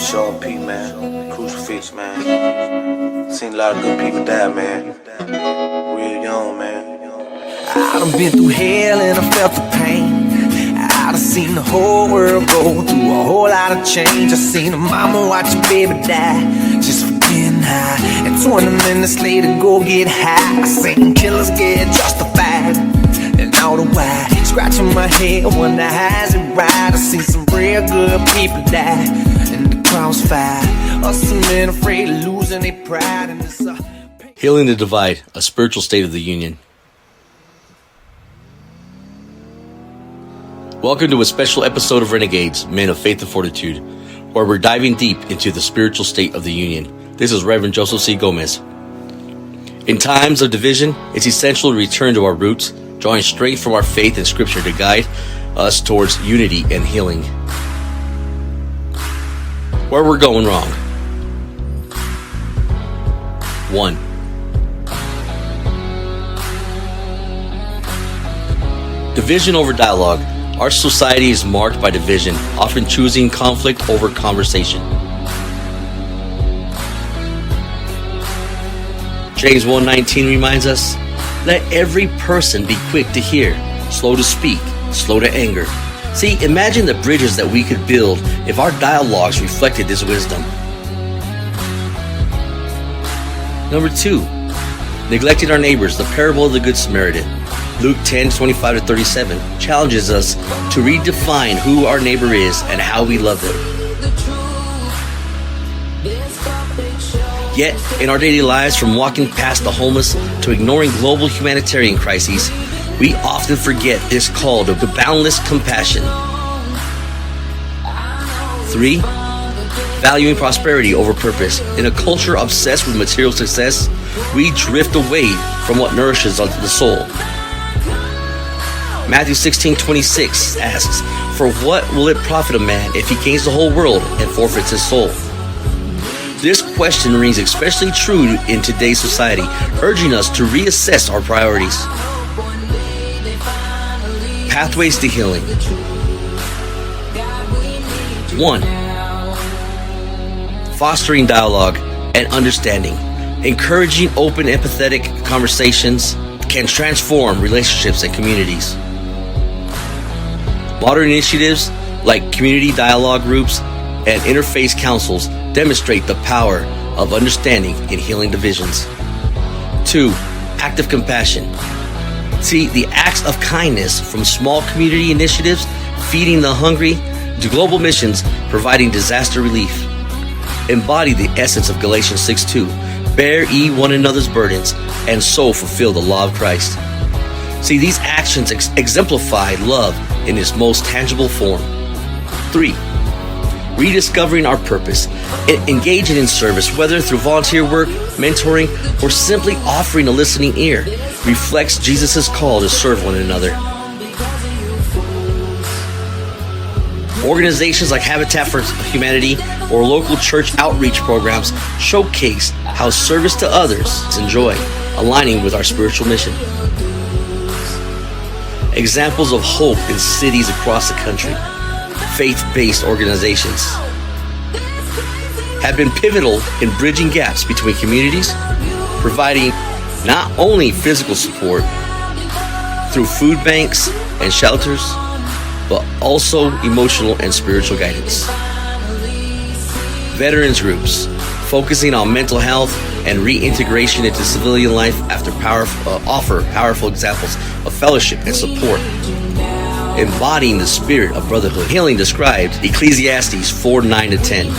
Sean P, man. Crucifix, man. Seen a lot of good people die, man. Real young, man. I done been through hell and I felt the pain. I done seen the whole world go through a whole lot of change. I seen a mama watch her baby die just for getting high, and 20 minutes later go get high. I seen killers get justified, and all the while scratching my head, wonder how's it right. I seen some real good people die in the crossfire, or some men afraid of losing their pride in this Healing the Divide, a spiritual state of the union. Welcome to a special episode of Renegades, Men of Faith and Fortitude, where we're diving deep into the spiritual state of the union. This is Reverend Joseph C. Gomez. In times of division, it's essential to return to our roots, drawing strength from our faith and scripture to guide us towards unity and healing. Where we're going wrong. 1. Division over dialogue. Our society is marked by division, often choosing conflict over conversation. James 1:19 reminds us, "Let every person be quick to hear, slow to speak, slow to anger." See, imagine the bridges that we could build if our dialogues reflected this wisdom. Number 2, neglecting our neighbors, the parable of the Good Samaritan. Luke 10:25-37 challenges us to redefine who our neighbor is and how we love them. Yet, in our daily lives, from walking past the homeless to ignoring global humanitarian crises, we often forget this call to boundless compassion. 3. Valuing prosperity over purpose. In a culture obsessed with material success, we drift away from what nourishes the soul. Matthew 16:26 asks, "For what will it profit a man if he gains the whole world and forfeits his soul?" This question rings especially true in today's society, urging us to reassess our priorities. Pathways to healing. 1. Fostering dialogue and understanding. Encouraging open, empathetic conversations can transform relationships and communities. Modern initiatives like community dialogue groups and interfaith councils demonstrate the power of understanding in healing divisions. 2. Active compassion. See, the acts of kindness, from small community initiatives, feeding the hungry, to global missions providing disaster relief, embody the essence of Galatians 6:2. Bear ye one another's burdens, and so fulfill the law of Christ. See, these actions exemplify love in its most tangible form. 3. Rediscovering our purpose. Engaging in service, whether through volunteer work, mentoring, or simply offering a listening ear, reflects Jesus' call to serve one another. Organizations like Habitat for Humanity or local church outreach programs showcase how service to others is joy, aligning with our spiritual mission. Examples of hope in cities across the country. Faith-based organizations have been pivotal in bridging gaps between communities, providing not only physical support through food banks and shelters, but also emotional and spiritual guidance. Veterans groups, focusing on mental health and reintegration into civilian life after offer powerful examples of fellowship and support. Embodying the spirit of brotherhood. Healing described Ecclesiastes 4:9-10.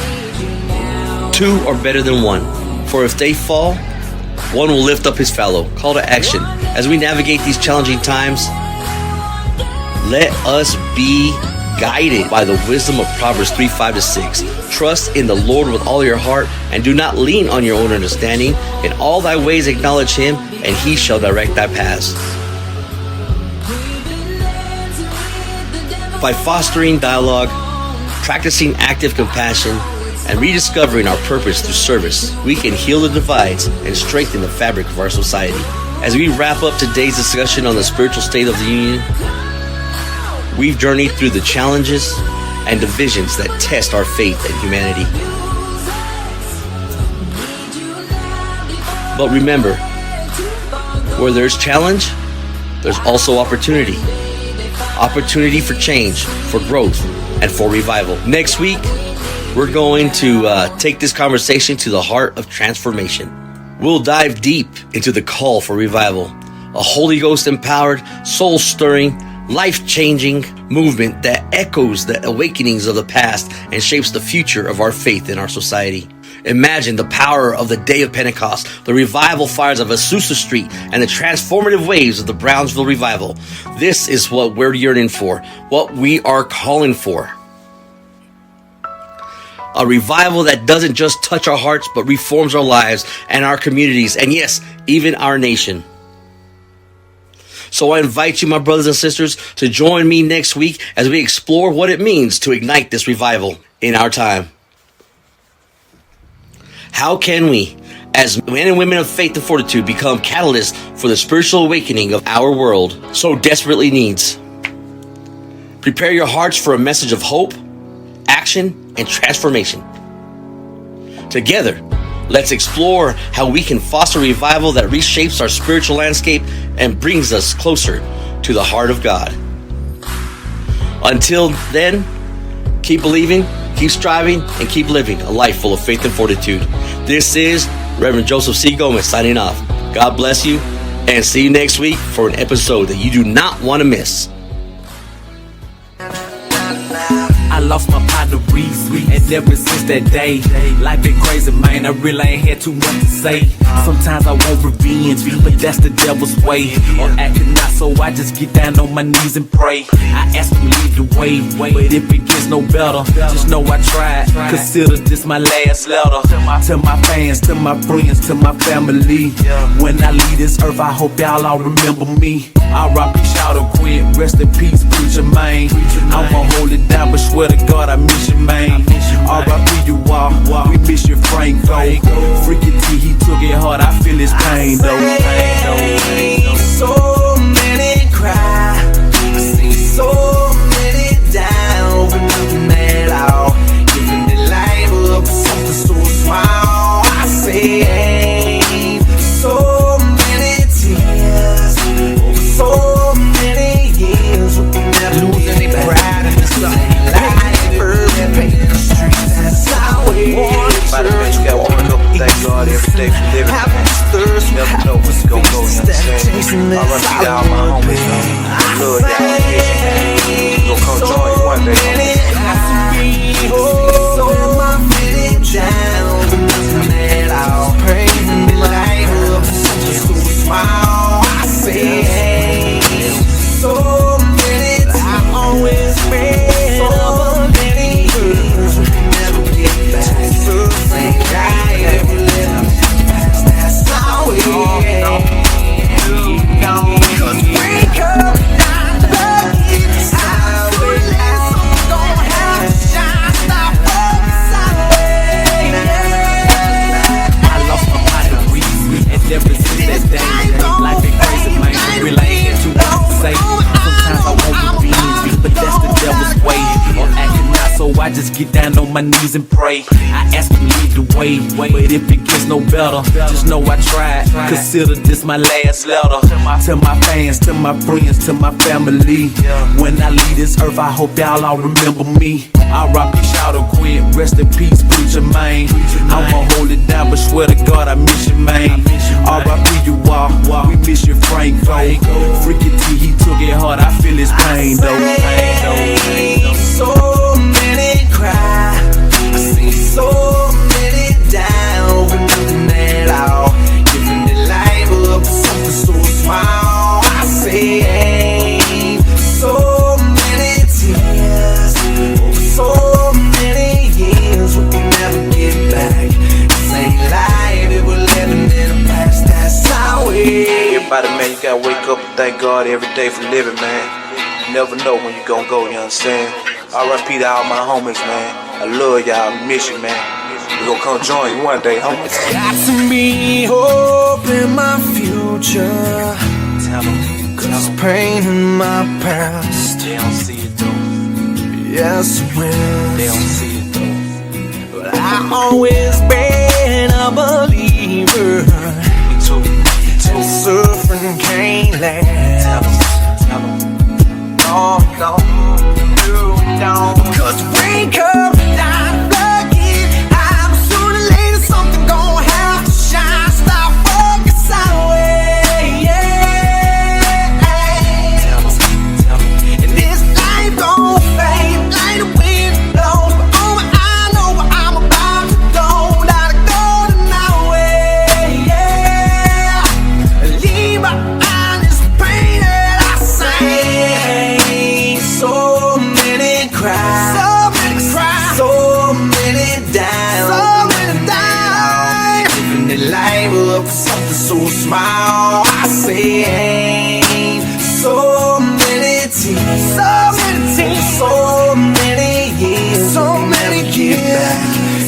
2 are better than 1, for if they fall, one will lift up his fellow. Call to action. As we navigate these challenging times, let us be guided by the wisdom of Proverbs 3:5-6. Trust in the Lord with all your heart, and do not lean on your own understanding. In all thy ways acknowledge him, and he shall direct thy paths. By fostering dialogue, practicing active compassion, and rediscovering our purpose through service, we can heal the divides and strengthen the fabric of our society. As we wrap up today's discussion on the spiritual state of the union, we've journeyed through the challenges, and divisions that test our faith and humanity. But remember, where there's challenge, there's also opportunity. Opportunity for change, for growth, and for revival. Next week, we're going to take this conversation to the heart of transformation. We'll dive deep into the call for revival, a Holy Ghost empowered, soul stirring, life changing movement that echoes the awakenings of the past and shapes the future of our faith in our society. Imagine the power of the day of Pentecost, the revival fires of Azusa Street, and the transformative waves of the Brownsville revival. This is what we're yearning for, what we are calling for. A revival that doesn't just touch our hearts, but reforms our lives and our communities, and yes, even our nation. So I invite you, my brothers and sisters, to join me next week as we explore what it means to ignite this revival in our time. How can we, as men and women of faith and fortitude, become catalysts for the spiritual awakening of our world so desperately needs? Prepare your hearts for a message of hope, action, and transformation. Together, let's explore how we can foster revival that reshapes our spiritual landscape and brings us closer to the heart of God. Until then, keep believing, keep striving, and keep living a life full of faith and fortitude. This is Reverend Joseph C. Gomez signing off. God bless you, and see you next week for an episode that you do not want to miss. I lost my partner Reese, and ever since that day, life been crazy, man. I really ain't had too much to say. Sometimes I want revenge, but that's the devil's way. Or acting not, so I just get down on my knees and pray. I ask him lead the way, but if it gets no better, just know I tried. Consider this my last letter to my fans, to my friends, to my family. When I leave this earth, I hope y'all all remember me. R.I.P. shout out quit, rest in peace, preacher man. I'ma hold it down, but swear to God I miss you, man. R.I.P. you all, we miss you, Frank though. Freaky T, he took it hard, I feel his pain though. So many cry, I see so many die over nothing at all. Giving their life up for something so small. I say, so many tears, over so many years, we can never losing their pride in the sun. Life, urban pain, the streets, that's how we want it. By the way, you got one up, thank God every day for living, man. Never know what's gonna go, you understand? I run through all my homies, man. I love y'all, you gonna come join you one day, homie. So my feet down, nothing at all. Praising the life of something so small. I say, so many times I always been so many years we can never get back. So thank God every little past, that's how we go. Cause wake up, not lucky, it's how we live. Don't have to shine, stop I lost my partner Reese, and ever since that day, life been crazy, man. I really ain't had too much to say. Sometimes I want revenge, but that's the devil's way. Or acting not, so I just get down on my knees and pray. I ask him lead the way, but if it gets no better, just know I tried. Consider this my last letter to my fans, to my friends, to my family. When I leave this earth, I hope y'all all remember me. R.I.P. shout out quit, rest in peace, preacher man. I'ma hold it down, but swear to God I miss you, man. R.I.P. you all, we miss you, Frank though. Freaky T, he took it hard, I feel his pain though. So many cry, I see so many die over nothing at all. Giving their life up for something so small. I say, so many tears, over so many years we can never get back. This ain't life, it was living in the past, that's how we. Everybody, man, you gotta wake up and thank God every day for living, man. You never know when you gonna go, you understand? R.I.P. to all my homies, man. I love y'all, miss you, man. We gonna come join you one day, homies. Got to be hope in my future. Cause pain in my past, They don't see it though. Yes, I will. They don't see it though. But I always been a believer. Me too. Till suffering can't last. Tell 'em. No, no, you don't. 'Cause rain comes down lucky. I'm sooner or later something gon' have to shine. Stop walking sideways. Tell 'em. And this life gon' fade like the wind blows. But oh, I know where I'm about to go. Gotta go the night way. Leave behind this pain that I sing. So many cries, so many dimes, giving their life up for something so small. I say, so many tears, so many years, so many years.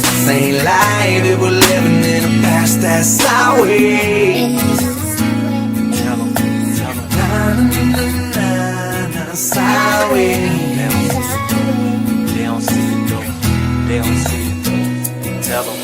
This ain't life, it was living in the past. That's our way. Tell 'em. That's our way. They don't see it though. They don't see it though. Tell 'em.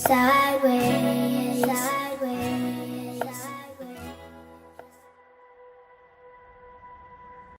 Sideways.